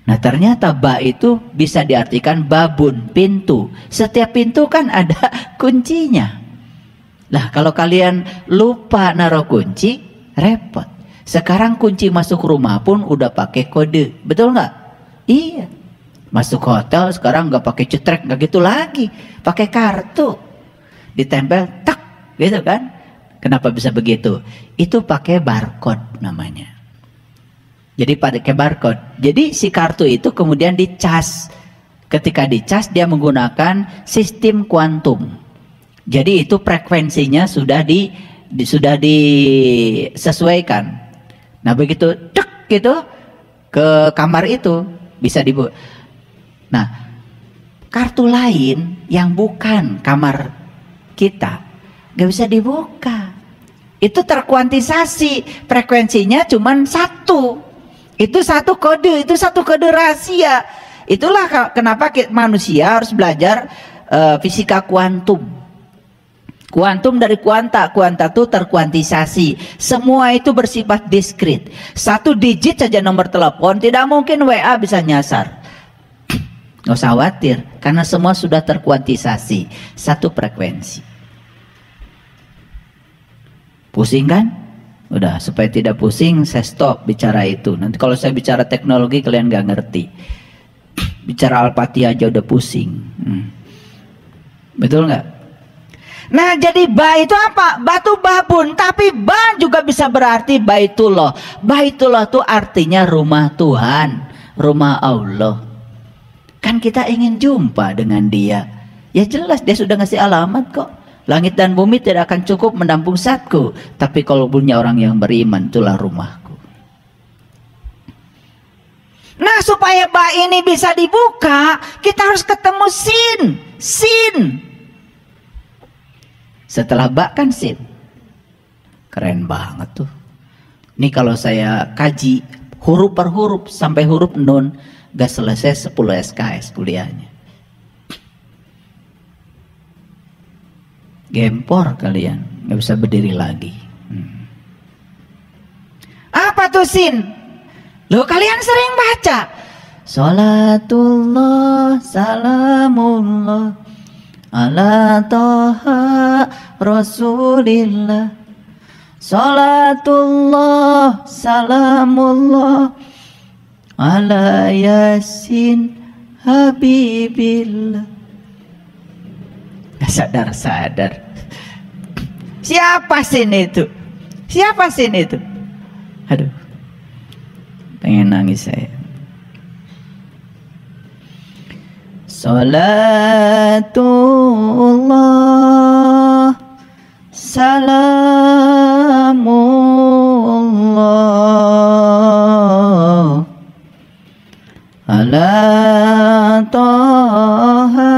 Nah ternyata ba itu bisa diartikan babun, pintu. Setiap pintu kan ada kuncinya. Lah kalau kalian lupa naruh kunci, repot. Sekarang kunci masuk rumah pun udah pakai kode, betul nggak? Iya. Masuk hotel sekarang nggak pakai cetrek, nggak gitu lagi, pakai kartu, ditempel, tak, gitu kan? Kenapa bisa begitu? Itu pakai barcode namanya. Jadi pakai barcode. Jadi si kartu itu kemudian dicas. Ketika dicas dia menggunakan sistem kuantum. Jadi itu frekuensinya sudah disesuaikan. Nah begitu dek gitu ke kamar itu bisa dibuka. Nah kartu lain yang bukan kamar kita nggak bisa dibuka. Itu terkuantisasi, frekuensinya cuma satu. Itu satu kode, itu satu kode rahasia. Itulah kenapa manusia harus belajar fisika kuantum. Kuantum dari kuanta, kuanta itu terkuantisasi. Semua itu bersifat diskrit. Satu digit saja nomor telepon, tidak mungkin WA bisa nyasar. Nggak usah khawatir, karena semua sudah terkuantisasi. Satu frekuensi. Pusing kan? Udah, supaya tidak pusing saya stop bicara itu. Nanti kalau saya bicara teknologi kalian gak ngerti. Bicara Al-Fatihah aja udah pusing. Betul nggak? Nah jadi ba itu apa? Batu babun. Tapi ba juga bisa berarti baitullah. Baitullah itu artinya rumah Tuhan, rumah Allah. Kan kita ingin jumpa dengan dia. Ya jelas dia sudah ngasih alamat kok. Langit dan bumi tidak akan cukup menampung zatku, tapi kalau punya orang yang beriman, itulah rumahku. Nah supaya ba ini bisa dibuka, kita harus ketemu sin. Setelah ba kan sin. Keren banget tuh. Ini kalau saya kaji huruf per huruf sampai huruf nun, gak selesai 10 SKS kuliahnya. Gempor kalian, nggak bisa berdiri lagi. Apa tuh sin? Loh kalian sering baca Salatullah salamullah ala toha rasulillah. Salatullah salamullah ala yasin habibillah. Sadar. Siapa sin itu? Siapa sin itu? Aduh, pengen nangis saya. Salatullah salamullah ala toha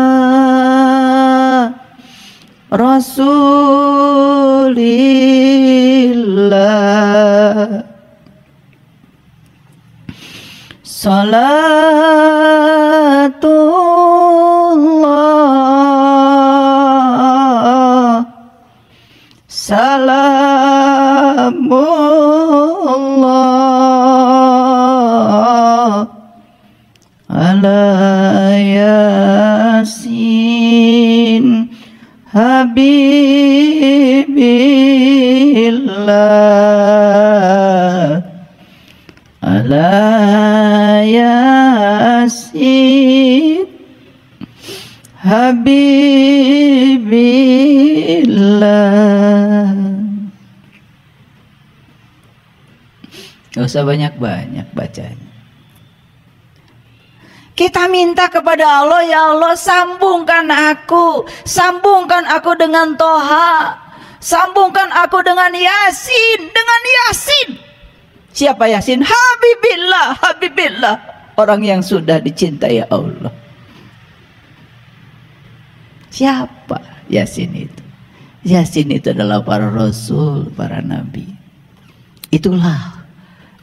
Rasulillah. Salatullah salamullah ala yasin habibillah ala yasin habibillah. Gak usah banyak-banyak bacanya. Kita minta kepada Allah, ya Allah sambungkan aku dengan Toha, sambungkan aku dengan Yasin, Siapa Yasin? Habibillah, orang yang sudah dicintai Allah. Siapa Yasin itu? Yasin itu adalah para rasul, para nabi. Itulah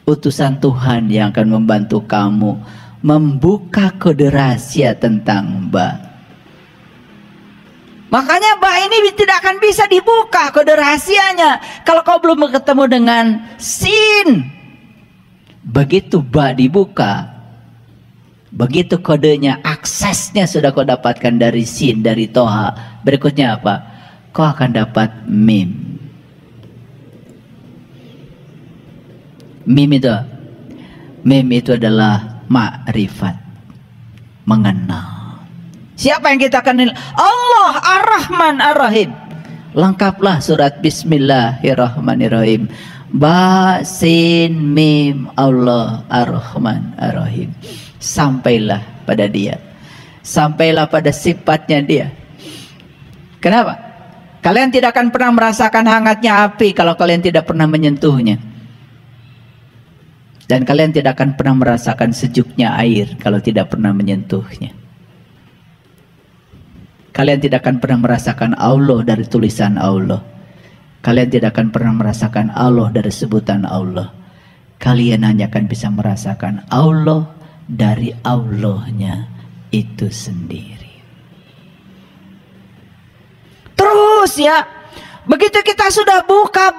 utusan Tuhan yang akan membantu kamu membuka kode rahasia tentang ba. Makanya ba ini tidak akan bisa dibuka kode rahasianya kalau kau belum ketemu dengan sin. Begitu ba dibuka, Begitu kodenya, aksesnya sudah kau dapatkan dari sin, dari toha. Berikutnya apa? Kau akan dapat mim. Mim itu adalah ma'rifat, mengenal. Siapa yang kita kenal? Allah Ar-Rahman Ar-Rahim. Lengkaplah surat Bismillahirrahmanirrahim. Ba sin mim Allah Ar-Rahman Ar-Rahim. Sampailah pada dia, sampailah pada sifatnya dia. Kenapa? Kalian tidak akan pernah merasakan hangatnya api kalau kalian tidak pernah menyentuhnya, dan kalian tidak akan pernah merasakan sejuknya air kalau tidak pernah menyentuhnya. Kalian tidak akan pernah merasakan Allah dari tulisan Allah. Kalian tidak akan pernah merasakan Allah dari sebutan Allah. Kalian hanya akan bisa merasakan Allah dari Allahnya itu sendiri. Terus ya, begitu kita sudah buka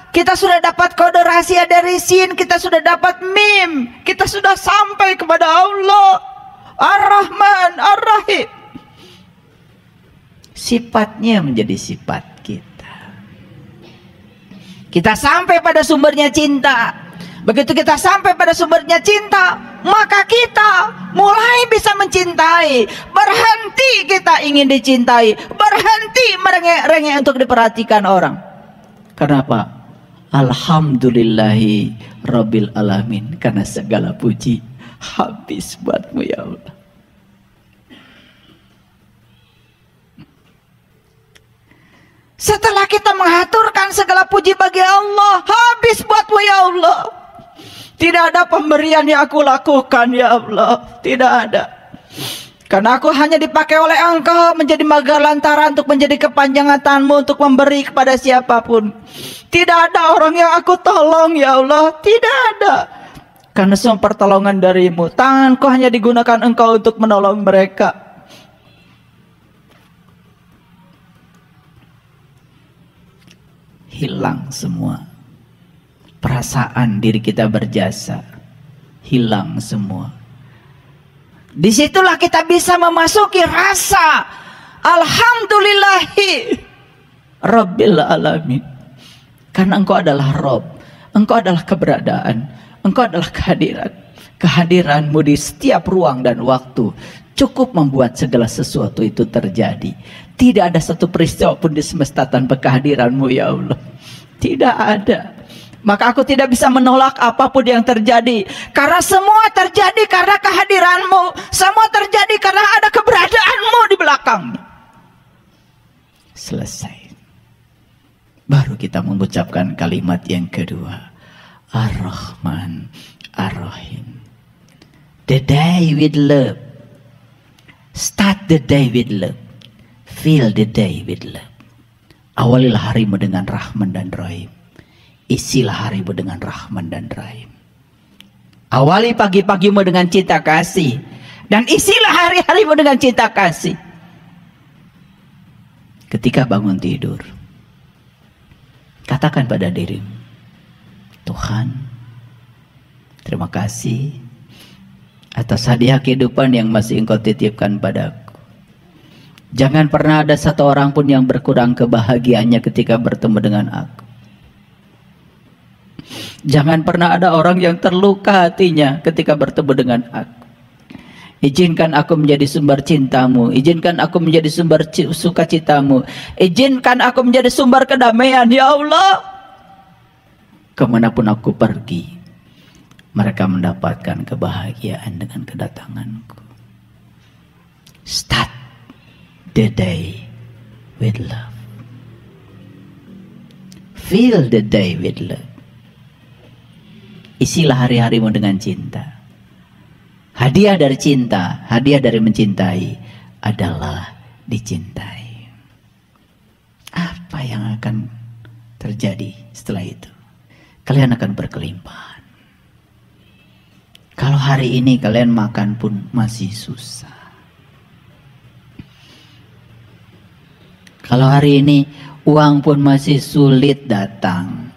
kita sudah dapat kode rahasia dari sin, kita sudah dapat mim, kita sudah sampai kepada Allah Ar-Rahman Ar-Rahim. Sifatnya menjadi sifat kita. Kita sampai pada sumbernya cinta. Begitu kita sampai pada sumbernya cinta, maka kita mulai bisa mencintai. Berhenti kita ingin dicintai, berhenti merengek-rengek untuk diperhatikan orang. Kenapa? Alhamdulillahi Rabbil Alamin. Karena segala puji habis buatmu ya Allah. Setelah kita mengaturkan segala puji bagi Allah, habis buatmu ya Allah. Tidak ada pemberian yang aku lakukan ya Allah, tidak ada. Karena aku hanya dipakai oleh Engkau menjadi magar lantaran untuk menjadi kepanjangan tanganmu untuk memberi kepada siapapun. Tidak ada orang yang aku tolong ya Allah, tidak ada. Karena semua pertolongan darimu, tanganku hanya digunakan Engkau untuk menolong mereka. Hilang semua perasaan diri kita berjasa, hilang semua. Disitulah kita bisa memasuki rasa Alhamdulillahi Rabbil Alamin. Karena Engkau adalah Rabb, Engkau adalah keberadaan, Engkau adalah kehadiran. Kehadiranmu di setiap ruang dan waktu cukup membuat segala sesuatu itu terjadi. Tidak ada satu peristiwa pun di semesta tanpa kehadiranmu ya Allah. Tidak ada. Maka aku tidak bisa menolak apapun yang terjadi. Karena semua terjadi karena kehadiranmu. Semua terjadi karena ada keberadaanmu di belakangnya. Selesai. Baru kita mengucapkan kalimat yang kedua. Ar-Rahman Ar-Rahim. The day with love. Start the day with love. Feel the day with love. Awalilah harimu dengan Rahman dan Rahim. Isilah harimu dengan Rahman dan Rahim. Awali pagi-pagimu dengan cinta kasih. Dan isilah hari-harimu dengan cinta kasih. Ketika bangun tidur, katakan pada dirimu, Tuhan, terima kasih atas hadiah kehidupan yang masih Engkau titipkan padaku. Jangan pernah ada satu orang pun yang berkurang kebahagiaannya ketika bertemu dengan aku. Jangan pernah ada orang yang terluka hatinya ketika bertemu dengan aku. Izinkan aku menjadi sumber cintamu. Izinkan aku menjadi sumber sukacitamu. Izinkan aku menjadi sumber kedamaian ya Allah. Kemanapun aku pergi, mereka mendapatkan kebahagiaan dengan kedatanganku. Start the day with love. Feel the day with love. Isilah hari-harimu dengan cinta. Hadiah dari cinta, hadiah dari mencintai adalah dicintai. Apa yang akan terjadi setelah itu? Kalian akan berkelimpahan. Kalau hari ini kalian makan pun masih susah. Kalau hari ini uang pun masih sulit datang.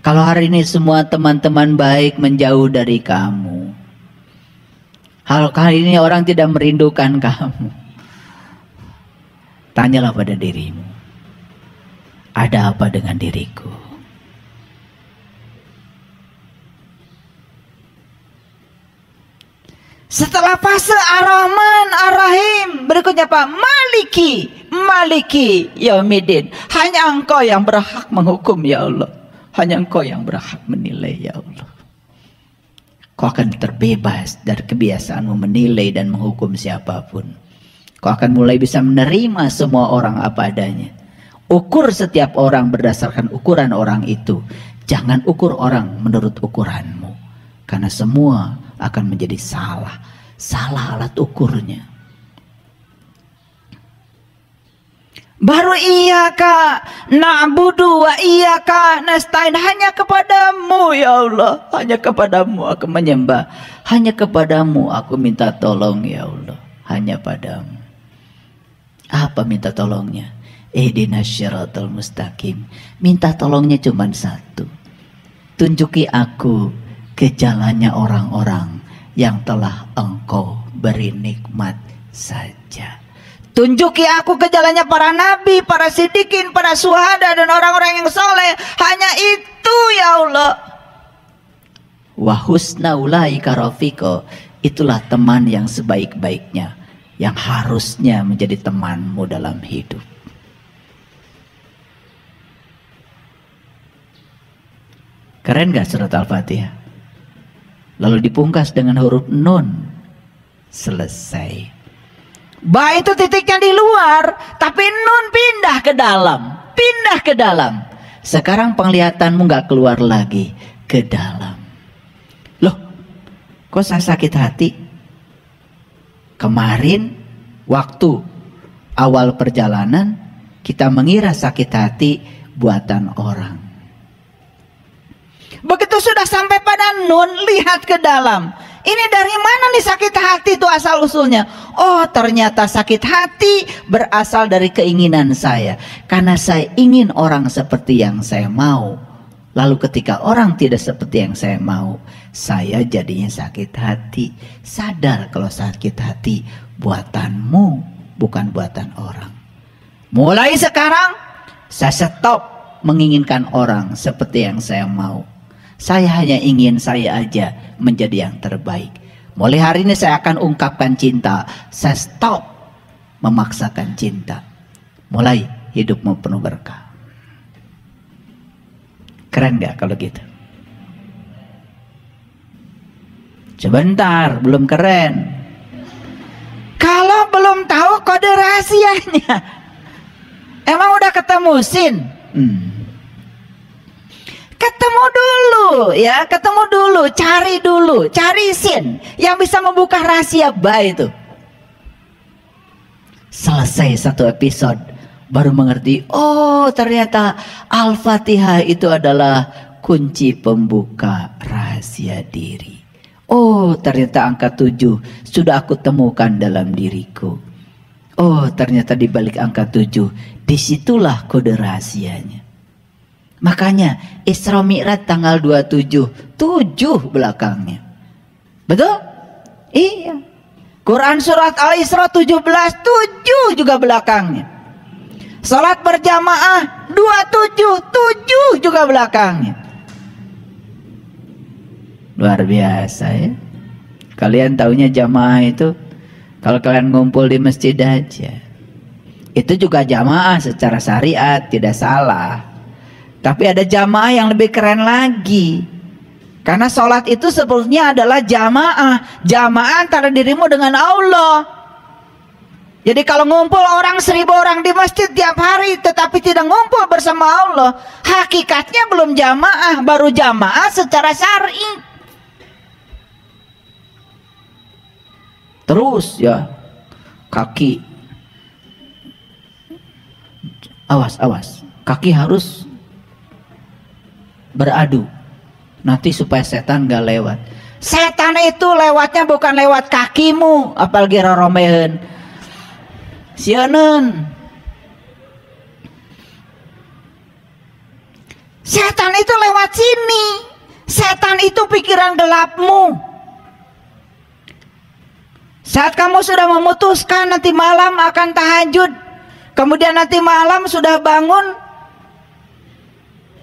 Kalau hari ini semua teman-teman baik menjauh dari kamu. Hal kali ini orang tidak merindukan kamu. Tanyalah pada dirimu, ada apa dengan diriku? Setelah fase Ar-Rahman Ar-Rahim, berikutnya apa? Maliki Yaumiddin. Hanya Engkau yang berhak menghukum ya Allah. Hanya Engkau yang berhak menilai ya Allah. Kau akan terbebas dari kebiasaanmu menilai dan menghukum siapapun. Kau akan mulai bisa menerima semua orang apa adanya. Ukur setiap orang berdasarkan ukuran orang itu. Jangan ukur orang menurut ukuranmu. Karena semua akan menjadi salah alat ukurnya. Baru iyyaka na'budu wa iyyaka nasta'in. Hanya kepadamu ya Allah, hanya kepadamu aku menyembah, hanya kepadamu aku minta tolong ya Allah, hanya padamu. Apa minta tolongnya? Ihdinas syiratal mustaqim. Minta tolongnya cuma satu, tunjuki aku ke jalannya orang-orang yang telah Engkau beri nikmat saja. Tunjuki aku ke jalannya para nabi, para siddiqin, para syuhada dan orang-orang yang soleh. Hanya itu ya Allah. Wa husna ulaika rafiqa. Itulah teman yang sebaik-baiknya, yang harusnya menjadi temanmu dalam hidup. Keren gak surat Al-Fatihah? Lalu dipungkas dengan huruf nun. Selesai. Ba itu titiknya di luar, tapi nun pindah ke dalam. Pindah ke dalam. Sekarang penglihatanmu gak keluar lagi, ke dalam. Loh, kok saya sakit hati? Kemarin waktu awal perjalanan kita mengira sakit hati buatan orang. Begitu sudah sampai pada nun, lihat ke dalam. Ini dari mana nih sakit hati itu asal usulnya? Oh, ternyata sakit hati berasal dari keinginan saya. Karena saya ingin orang seperti yang saya mau. Lalu ketika orang tidak seperti yang saya mau, saya jadinya sakit hati. Sadar kalau sakit hati buatanmu, bukan buatan orang. Mulai sekarang saya stop menginginkan orang seperti yang saya mau. Saya hanya ingin saya aja menjadi yang terbaik. Mulai hari ini saya akan ungkapkan cinta. Saya stop memaksakan cinta. Mulai hidupmu penuh berkah. Keren gak kalau gitu? Sebentar, belum keren. Kalau belum tahu kode rahasianya, emang udah ketemu Sin? Ketemu dulu ya, ketemu dulu, cari Sin yang bisa membuka rahasia Ba itu. Selesai satu episode, baru mengerti, oh ternyata Al-Fatihah itu adalah kunci pembuka rahasia diri. Oh ternyata angka 7 sudah aku temukan dalam diriku. Oh ternyata di balik angka 7, disitulah kode rahasianya. Makanya Isra Mi'raj tanggal 27, 7 belakangnya. Betul? Iya. Quran surat Al-Isra 17, 7 juga belakangnya. Salat berjamaah 27, 7 juga belakangnya. Luar biasa ya. Kalian taunya jamaah itu kalau kalian ngumpul di masjid aja. Itu juga jamaah secara syariat, tidak salah. Tapi ada jamaah yang lebih keren lagi. Karena sholat itu sebetulnya adalah jamaah. Jamaah antara dirimu dengan Allah. Jadi kalau ngumpul orang 1000 orang di masjid tiap hari tetapi tidak ngumpul bersama Allah, hakikatnya belum jamaah, baru jamaah secara syar'i. Terus ya, kaki. Awas. Kaki harus beradu nanti supaya setan gak lewat. Setan itu lewatnya bukan lewat kakimu, apalagi roromeun sieuneun. Setan itu lewat sini. Setan itu pikiran gelapmu. Saat kamu sudah memutuskan nanti malam akan tahajud, kemudian nanti malam sudah bangun,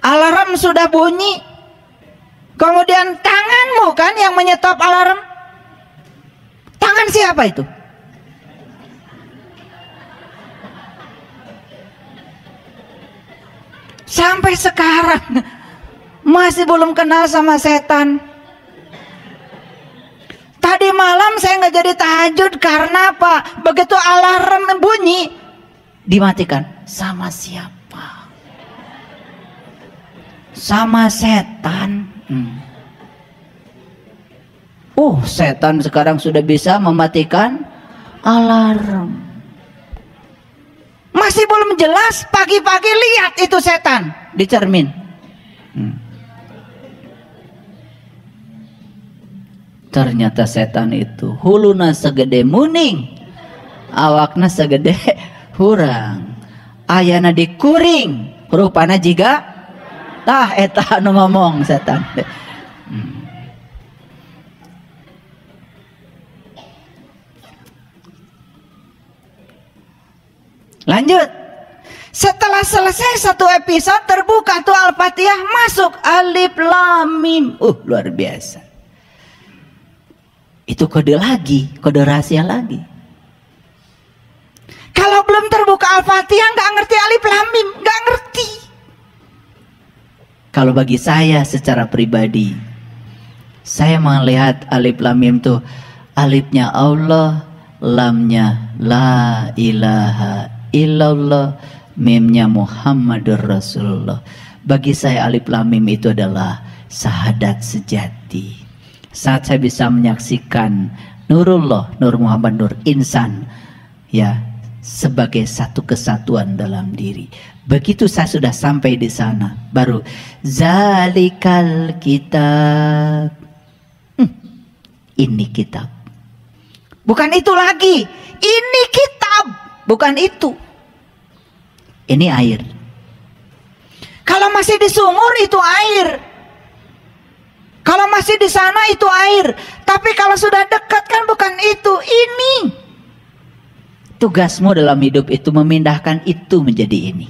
alarm sudah bunyi, kemudian tanganmu kan yang menyetop alarm. Tangan siapa itu? Sampai sekarang masih belum kenal sama setan. Tadi malam saya nggak jadi tahajud karena apa? Begitu alarm bunyi dimatikan. Sama siapa? Sama setan. Setan sekarang sudah bisa mematikan alarm. Masih belum jelas, pagi-pagi lihat itu setan di cermin. Ternyata setan itu huluna segede muning, awakna segede hurang, ayana dikuring, rupana jiga tah eta anu ngomong setan. Lanjut. Setelah selesai satu episode, terbuka tuh Al-Fatihah, masuk alif lam mim. Luar biasa. Itu kode lagi, kode rahasia lagi. Kalau belum terbuka Al-Fatihah nggak ngerti alif lam mim, nggak ngerti. Kalau bagi saya secara pribadi, saya melihat alif lam mim tuh alifnya Allah, lamnya la ilaha illallah, mimnya Muhammadur Rasulullah. Bagi saya alif lam mim itu adalah syahadat sejati. Saat saya bisa menyaksikan Nurullah, Nur Muhammad, Nur Insan, ya, sebagai satu kesatuan dalam diri. Begitu saya sudah sampai di sana, baru zalikal kitab. Ini kitab. Bukan itu lagi. Ini kitab. Bukan itu. Ini air. Kalau masih di sumur itu air. Kalau masih di sana itu air. Tapi kalau sudah dekat kan bukan itu. Ini. Tugasmu dalam hidup itu memindahkan itu menjadi ini.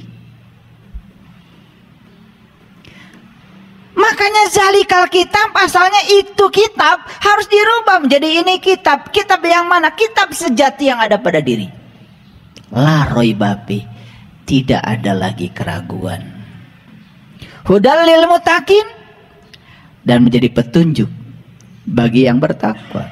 Makanya zalikal kitab, asalnya itu kitab, harus dirubah menjadi ini kitab. Kitab yang mana? Kitab sejati yang ada pada diri. La roibapi, tidak ada lagi keraguan. Hudal lil muttaqin, dan menjadi petunjuk bagi yang bertakwa.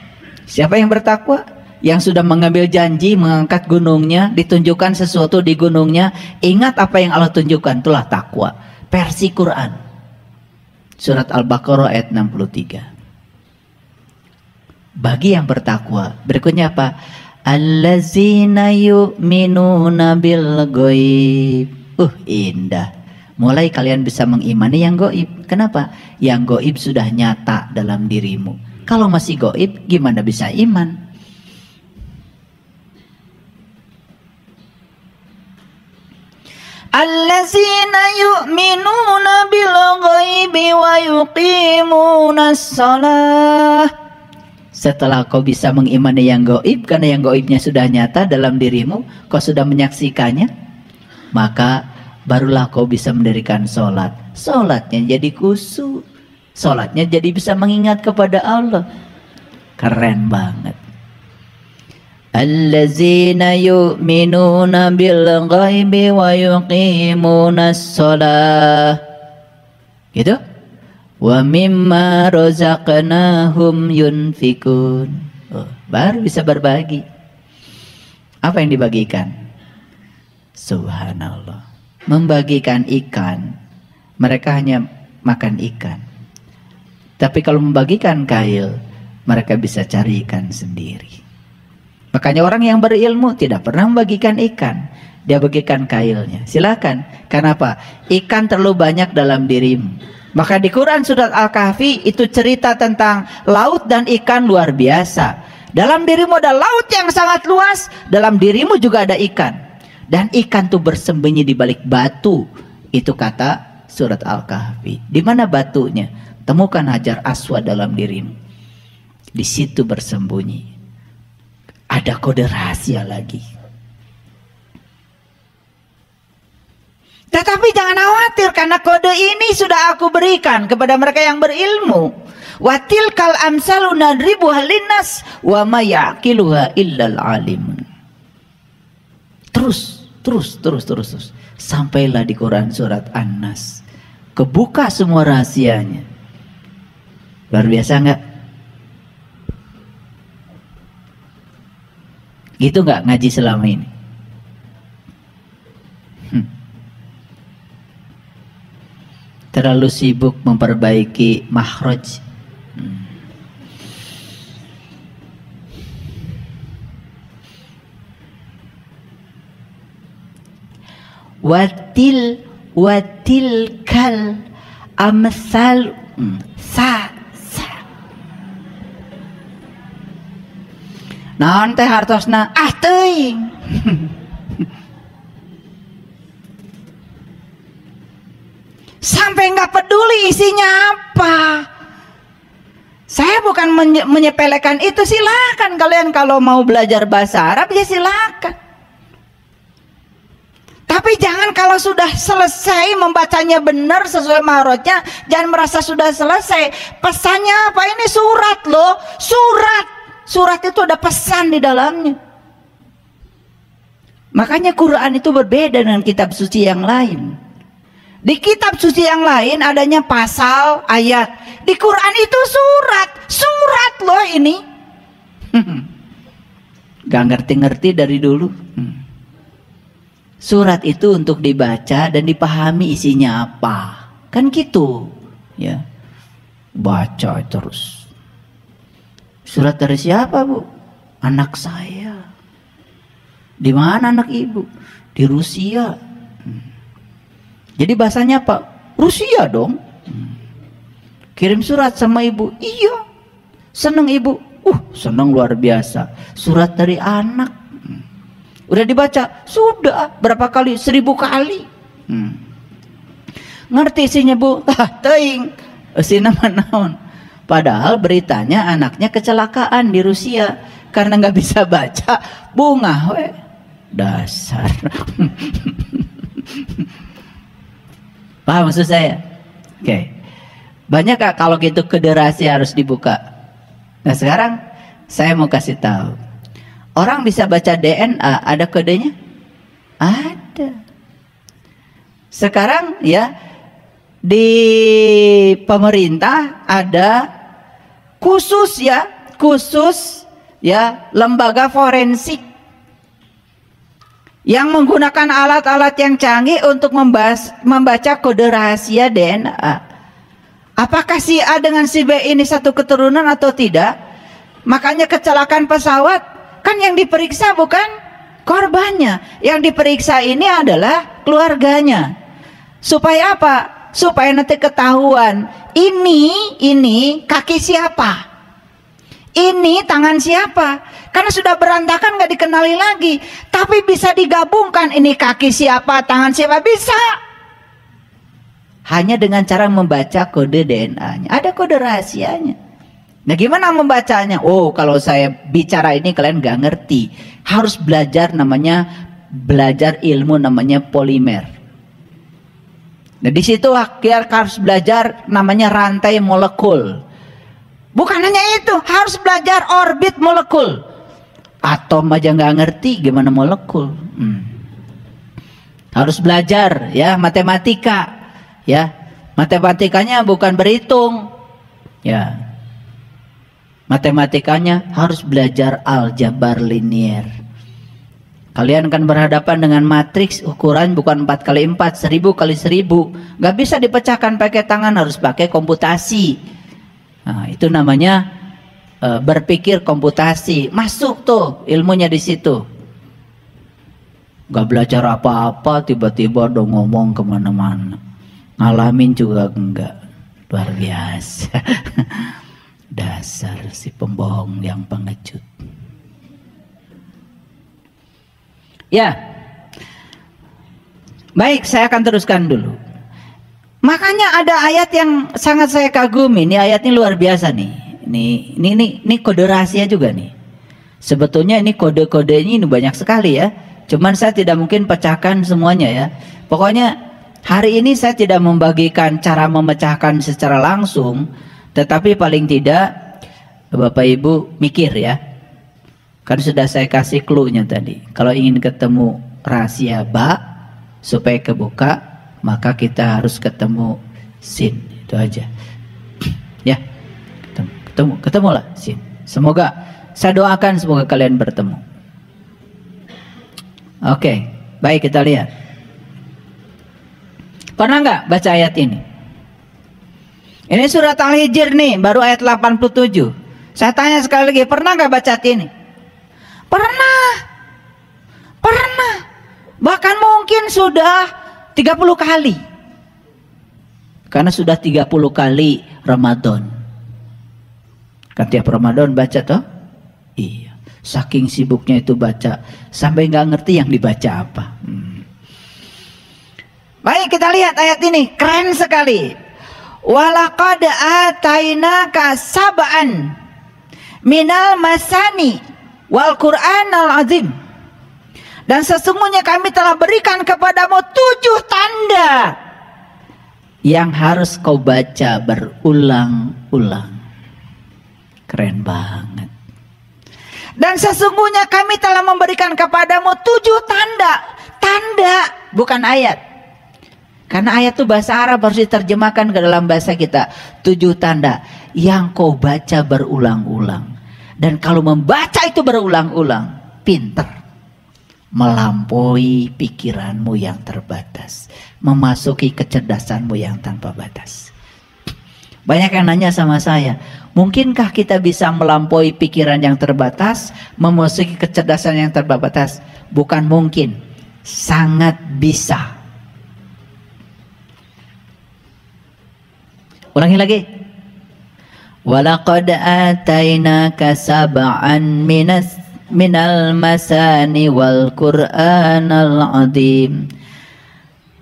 Siapa yang bertakwa? Yang sudah mengambil janji mengangkat gunungnya, ditunjukkan sesuatu di gunungnya, ingat apa yang Allah tunjukkan, itulah takwa. Versi Quran, surat Al-Baqarah ayat 63. Bagi yang bertakwa, berikutnya apa? Allazina yu'minuna bil ghaib. Indah. Mulai kalian bisa mengimani yang gaib. Kenapa? Yang gaib sudah nyata dalam dirimu. Kalau masih gaib, gimana bisa iman? Allazina yu'minuna bil ghaibi wa yuqimunas shalah. Setelah kau bisa mengimani yang gaib, karena yang gaibnya sudah nyata dalam dirimu, kau sudah menyaksikannya, maka barulah kau bisa mendirikan sholat. Sholatnya jadi khusyuk, sholatnya jadi bisa mengingat kepada Allah. Keren banget. Allazina yu'minuna bil ghaibi wa yuqimunas shalah. Gitu? Wa mimma razaqnahum yunfikun. Baru bisa berbagi. Apa yang dibagikan? Subhanallah. Membagikan ikan, mereka hanya makan ikan. Tapi kalau membagikan kail, mereka bisa cari ikan sendiri. Makanya orang yang berilmu tidak pernah membagikan ikan, dia bagikan kailnya. Silakan. Kenapa? Ikan terlalu banyak dalam dirimu. Maka di Quran surat Al-Kahfi itu cerita tentang laut dan ikan luar biasa. Dalam dirimu ada laut yang sangat luas, dalam dirimu juga ada ikan. Dan ikan tuh bersembunyi di balik batu. Itu kata surat Al-Kahfi. Di mana batunya? Temukan Hajar Aswad dalam dirimu. Di situ bersembunyi. Ada kode rahasia lagi. Tetapi jangan khawatir, karena kode ini sudah aku berikan kepada mereka yang berilmu. Wa tilkal amsalu nadribuha linnas wa ma yaqiluha illal alimun. Terus sampailah di Quran surat An-Nas kebuka semua rahasianya. Luar biasa enggak? Gitu enggak ngaji selama ini? Terlalu sibuk memperbaiki makhraj. Watilkal amsal naon teh hartosna teuing. Sampai nggak peduli isinya apa. Saya bukan menyepelekan itu, silakan kalian kalau mau belajar bahasa Arab ya silakan. Tapi jangan kalau sudah selesai membacanya benar sesuai mahrojnya, jangan merasa sudah selesai. Pesannya apa? Ini surat loh, surat itu ada pesan di dalamnya. Makanya Quran itu berbeda dengan kitab suci yang lain. Di kitab suci yang lain adanya pasal, ayat. Di Quran itu surat loh ini. Gak ngerti-ngerti dari dulu. Surat itu untuk dibaca dan dipahami isinya apa. Kan gitu. Ya. Baca terus. Surat dari siapa, Bu? Anak saya. Di mana anak ibu? Di Rusia. Jadi bahasanya apa? Rusia dong. Kirim surat sama ibu. Iya. Seneng ibu. Seneng luar biasa. Surat dari anak. Udah dibaca? Sudah. Berapa kali? 1000 kali. Ngerti isinya, Bu? Teuing. Isina naon. Padahal beritanya anaknya kecelakaan di Rusia. Karena nggak bisa baca, bunga we. Dasar. Paham maksud saya? Oke. Banyak gak kalau gitu kode rahasia harus dibuka? Nah sekarang saya mau kasih tahu. Orang bisa baca DNA, ada kodenya? Ada. Sekarang ya di pemerintah ada khusus ya lembaga forensik yang menggunakan alat-alat yang canggih untuk membaca kode rahasia DNA. Apakah si A dengan si B ini satu keturunan atau tidak? Makanya kecelakaan pesawat kan yang diperiksa bukan korbannya, yang diperiksa ini adalah keluarganya. Supaya apa? Supaya nanti ketahuan ini kaki siapa, ini tangan siapa. Karena sudah berantakan nggak dikenali lagi. Tapi bisa digabungkan, ini kaki siapa, tangan siapa, bisa. Hanya dengan cara membaca kode DNA-nya. Ada kode rahasianya. Nah gimana membacanya? Oh kalau saya bicara ini kalian gak ngerti. Harus belajar ilmu namanya polimer. Nah di situ harus belajar namanya rantai molekul. Bukan hanya itu, harus belajar orbit molekul. Atom aja gak ngerti gimana molekul. Harus belajar ya matematika. Ya matematikanya bukan berhitung. Ya. Matematikanya harus belajar aljabar linier. Kalian kan berhadapan dengan matriks ukuran bukan 4x4, 1000x1000. Gak bisa dipecahkan pakai tangan, harus pakai komputasi. Nah, itu namanya berpikir komputasi. Masuk tuh ilmunya di situ. Gak belajar apa-apa, tiba-tiba udah ngomong kemana-mana. Ngalamin juga enggak. Luar biasa. Dasar si pembohong yang pengecut. Ya. Baik, saya akan teruskan dulu. Makanya ada ayat yang sangat saya kagumi. Ini ayat ini luar biasa nih. Ini kode rahasia juga nih. Sebetulnya ini kode-kodenya ini banyak sekali ya. Cuman saya tidak mungkin pecahkan semuanya ya. Pokoknya hari ini saya tidak membagikan cara memecahkan secara langsung, tetapi paling tidak Bapak Ibu mikir ya. Kan sudah saya kasih clue-nya tadi. Kalau ingin ketemu rahasia ba supaya kebuka, maka kita harus ketemu sin. Itu aja. Ya. Ketemulah sin. Semoga saya doakan semoga kalian bertemu. Oke, baik kita lihat. Pernah nggak baca ayat ini? Ini surat Al-Hijr nih, baru ayat 87. Saya tanya sekali lagi, pernah nggak baca ayat ini? Pernah. Pernah. Bahkan mungkin sudah 30 kali. Karena sudah 30 kali Ramadan. Kan tiap Ramadan baca toh? Iya, saking sibuknya itu baca sampai nggak ngerti yang dibaca apa. Baik, kita lihat ayat ini, keren sekali. Walaqad atainaka sab'an minal masani wal Qur'anal azim. Dan sesungguhnya kami telah berikan kepadamu 7 tanda yang harus kau baca berulang-ulang. Keren banget. Dan sesungguhnya kami telah memberikan kepadamu 7 tanda. Tanda, bukan ayat. Karena ayat itu bahasa Arab, harus diterjemahkan ke dalam bahasa kita. 7 tanda yang kau baca berulang-ulang. Dan kalau membaca itu berulang-ulang, pinter. Melampaui pikiranmu yang terbatas. Memasuki kecerdasanmu yang tanpa batas. Banyak yang nanya sama saya, mungkinkah kita bisa melampaui pikiran yang terbatas, memasuki kecerdasan yang terbatas? Bukan mungkin, sangat bisa. Ulangi lagi. Walaqad atainaka sab'an minal masani wal Qur'anal azim.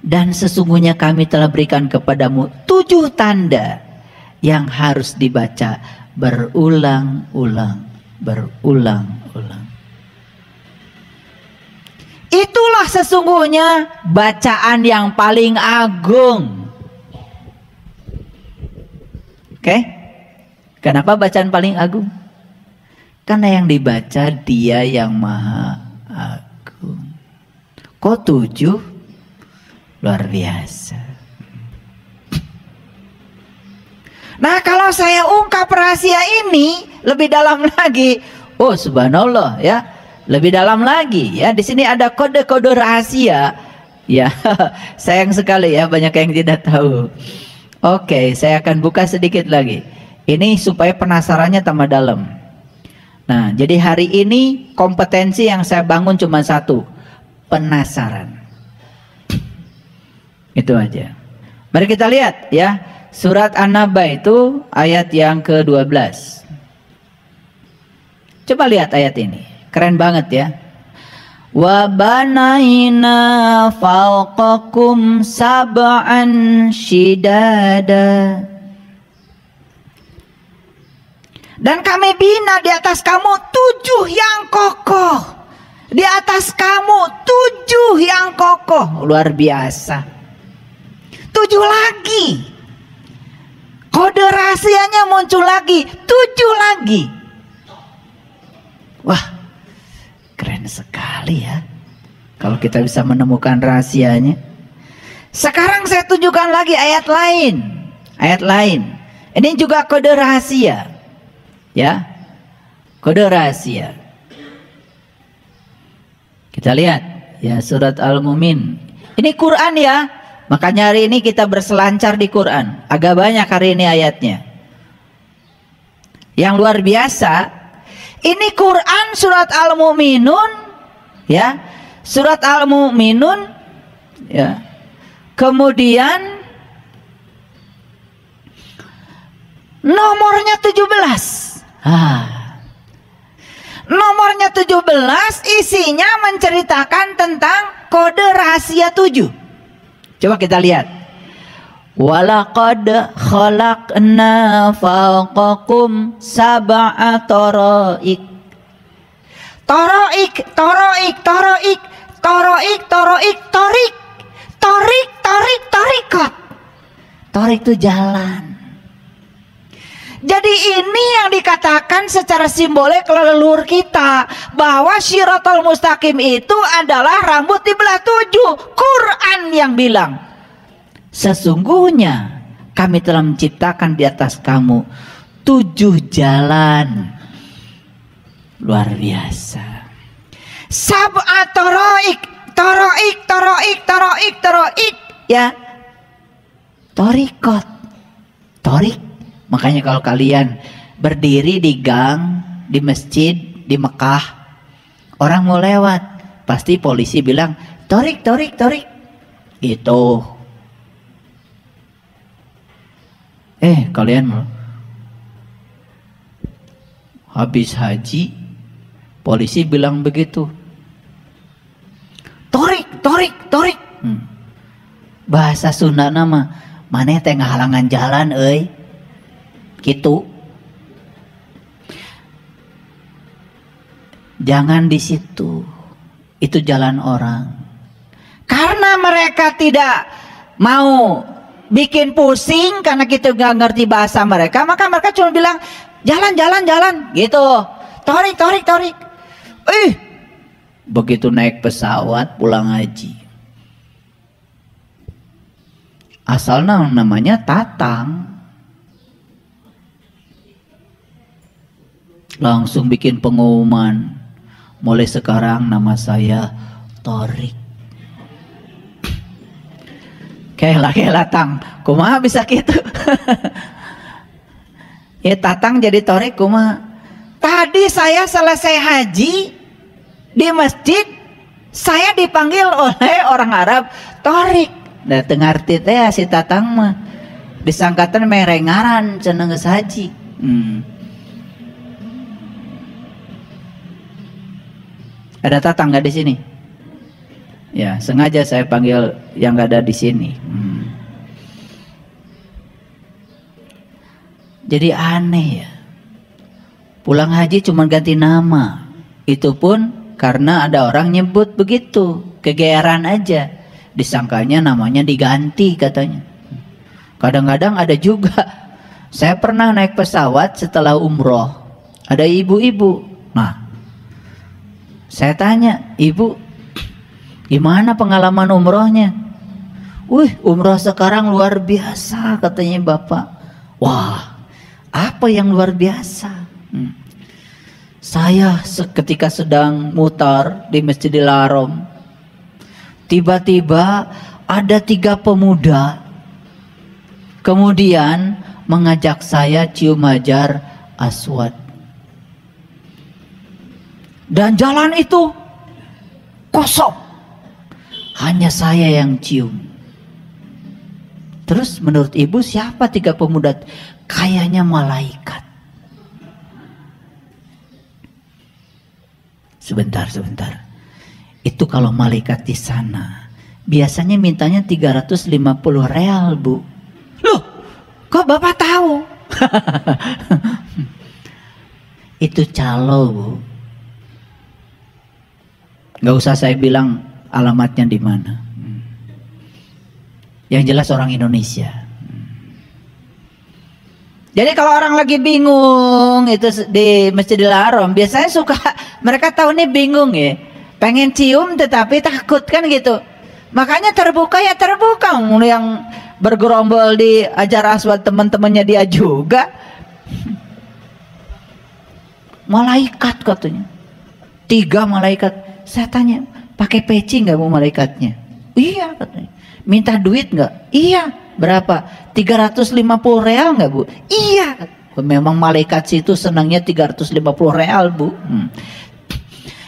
Dan sesungguhnya kami telah berikan kepadamu 7 tanda yang harus dibaca berulang-ulang, berulang-ulang. Itulah sesungguhnya bacaan yang paling agung. Oke? Kenapa bacaan paling agung? Karena yang dibaca Dia yang maha agung. Kok 7? Luar biasa. Nah, kalau saya ungkap rahasia ini lebih dalam lagi, oh subhanallah ya, lebih dalam lagi ya. Di sini ada kode-kode rahasia, ya. Sayang sekali ya, banyak yang tidak tahu. Oke, saya akan buka sedikit lagi. Ini supaya penasarannya tambah dalam. Nah, jadi hari ini kompetensi yang saya bangun cuma satu, penasaran. Itu aja. Mari kita lihat ya. Surat An-Naba itu ayat yang ke-12. Coba lihat ayat ini. Keren banget ya. Wa banaina fawqakum sab'an shidada. Dan kami bina di atas kamu 7 yang kokoh. Di atas kamu 7 yang kokoh. Luar biasa. 7 lagi. Kode rahasianya muncul lagi, 7 lagi. Wah, keren sekali ya. Kalau kita bisa menemukan rahasianya. Sekarang saya tunjukkan lagi ayat lain. Ayat lain. Ini juga kode rahasia. Ya. Kode rahasia. Kita lihat ya, surat Al-Mu'min. Ini Quran ya. Makanya hari ini kita berselancar di Quran. Agak banyak hari ini ayatnya. Yang luar biasa, ini Quran surat Al-Mu'minun ya. Surat Al-Mu'minun ya. Kemudian nomornya 17. Nomornya 17 isinya menceritakan tentang kode rahasia 7. Coba kita lihat. Walaqad khalaqna fawqakum sab'a taraik. Toroik, toroik, toroik, toroik, toroik, torik, torik, torik, torikot. Torik itu jalan. Jadi ini yang dikatakan secara simbolik leluhur kita, bahwa Shiratal Mustaqim itu adalah rambut di belah 7. Quran yang bilang, sesungguhnya kami telah menciptakan di atas kamu 7 jalan. Luar biasa. Sab'a toroik, toroik, toroik, toroik, toroik, ya. Torikot, torik. Makanya kalau kalian berdiri di gang, di masjid, di Mekah, orang mau lewat, pasti polisi bilang, torik, torik, torik. Gitu. Kalian habis haji, polisi bilang begitu. Torik, torik, torik. Bahasa Sunda nama, maneh teh ngahalangan jalan, gitu. Jangan di situ. Itu jalan orang. Karena mereka tidak mau bikin pusing karena kita nggak ngerti bahasa mereka, maka mereka cuma bilang jalan, jalan, jalan, gitu. Torik, torik, torik. Begitu naik pesawat pulang haji, asalnya namanya Tatang, langsung bikin pengumuman, mulai sekarang nama saya Torik. Kela tang, kumaha bisa gitu. Ya Tatang jadi Torik kumaha. Tadi saya selesai haji di masjid, saya dipanggil oleh orang Arab Torik. Nah tengarti teh si Tatang mah disangkatan merengaran cenah geus haji. Ada Tatang nggak di sini? Ya, sengaja saya panggil yang nggak ada di sini. Jadi aneh ya. Pulang haji cuma ganti nama. Itu pun karena ada orang nyebut begitu, kegeeran aja. Disangkanya namanya diganti katanya. Kadang-kadang ada juga. Saya pernah naik pesawat setelah umroh. Ada ibu-ibu. Nah, saya tanya, ibu, gimana pengalaman umrohnya? Umroh sekarang luar biasa katanya bapak. Wah, apa yang luar biasa? Saya ketika sedang mutar di Masjidil Haram, tiba-tiba ada 3 pemuda kemudian mengajak saya cium hajar aswad. Dan jalan itu kosong, hanya saya yang cium. Terus menurut ibu siapa 3 pemuda? Kayaknya malaikat. Sebentar. Itu kalau malaikat di sana biasanya mintanya 350 real, Bu. Loh, kok bapak tahu? Itu calo, Bu. Gak usah saya bilang alamatnya di mana. Yang jelas orang Indonesia. Jadi kalau orang lagi bingung itu di Masjidil Haram, biasanya suka mereka tahu nih bingung ya, pengen cium tetapi takut kan gitu. Makanya terbuka ya terbuka. Yang bergerombol di Hajar Aswad teman-temannya dia juga. Malaikat katanya. 3 malaikat. Saya tanya, pakai peci nggak Bu malaikatnya? Iya katanya. Minta duit nggak? Iya. Berapa? 350 real nggak Bu? Iya. Memang malaikat situ senangnya 350 real Bu.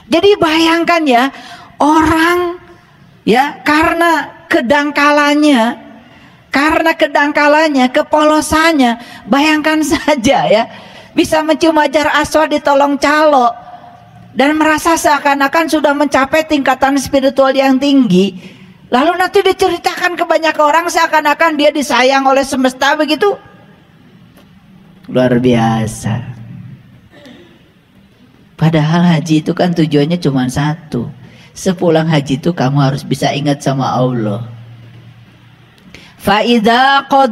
Jadi bayangkan ya, orang ya karena kedangkalannya, kepolosannya, bayangkan saja ya, bisa mencium hajar aswad ditolong calo dan merasa seakan-akan sudah mencapai tingkatan spiritual yang tinggi. Lalu nanti diceritakan ke banyak orang seakan-akan dia disayang oleh semesta begitu. Luar biasa. Padahal haji itu kan tujuannya cuma satu. Sepulang haji itu kamu harus bisa ingat sama Allah. Fa idza qada